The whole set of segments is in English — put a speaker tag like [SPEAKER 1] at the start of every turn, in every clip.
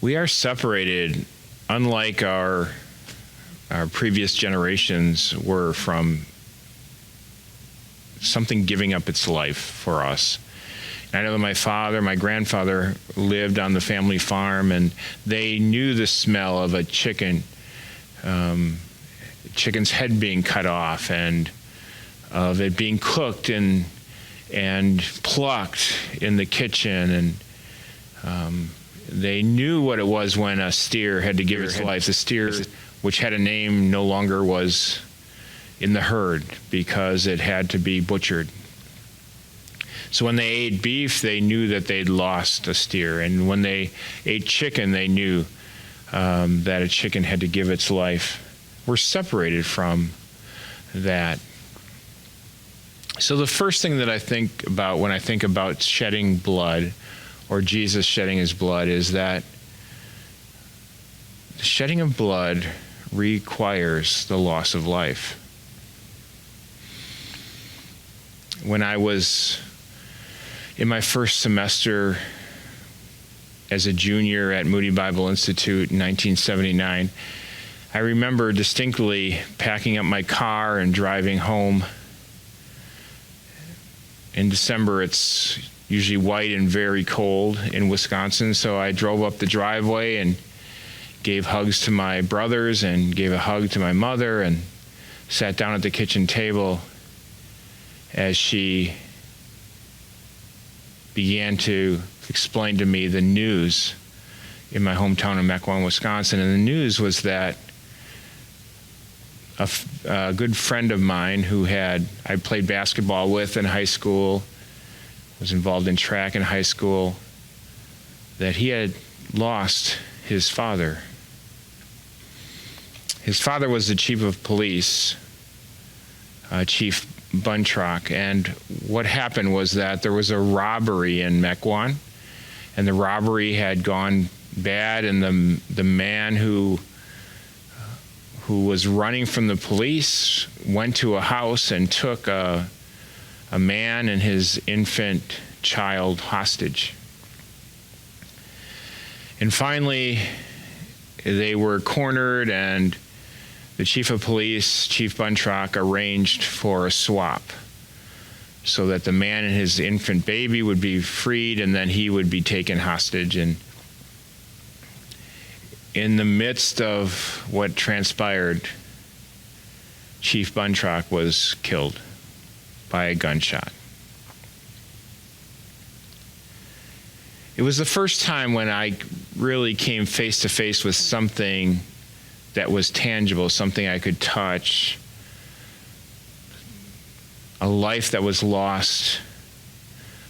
[SPEAKER 1] We are separated, unlike our previous generations were, from something giving up its life for us. And I know that my grandfather lived on the family farm, and they knew the smell of a chicken's head being cut off, and of it being cooked and plucked in the kitchen. And they knew what it was when a steer had to give its life. The steer, which had a name, no longer was in the herd because it had to be butchered. So when they ate beef, they knew that they'd lost a steer. And when they ate chicken, they knew that a chicken had to give its life. We're separated from that. So the first thing that I think about when I think about shedding blood, or Jesus shedding his blood, is that the shedding of blood requires the loss of life. When I was in my first semester as a junior at Moody Bible Institute in 1979, I remember distinctly packing up my car and driving home. In December, it's usually white and very cold in Wisconsin, so I drove up the driveway and gave hugs to my brothers and gave a hug to my mother and sat down at the kitchen table as she began to explain to me the news in my hometown of Mequon, Wisconsin. And the news was that a good friend of mine who I played basketball with in high school, was involved in track in high school, that he had lost his father. His father was the chief of police, Chief Buntrock, and what happened was that there was a robbery in Mequon, and the robbery had gone bad, and the man who was running from the police went to a house and took a man and his infant child hostage. And finally, they were cornered, and the chief of police, Chief Buntrock, arranged for a swap so that the man and his infant baby would be freed, and then he would be taken hostage. And in the midst of what transpired, Chief Buntrock was killed by a gunshot. It was the first time when I really came face to face with something that was tangible, something I could touch, a life that was lost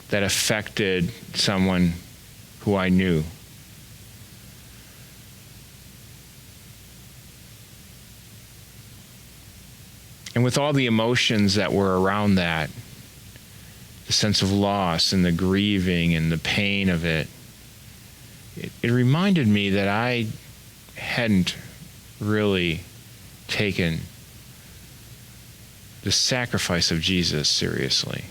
[SPEAKER 1] that affected someone who I knew. And with all the emotions that were around that, the sense of loss and the grieving and the pain of it, it reminded me that I hadn't really taken the sacrifice of Jesus seriously.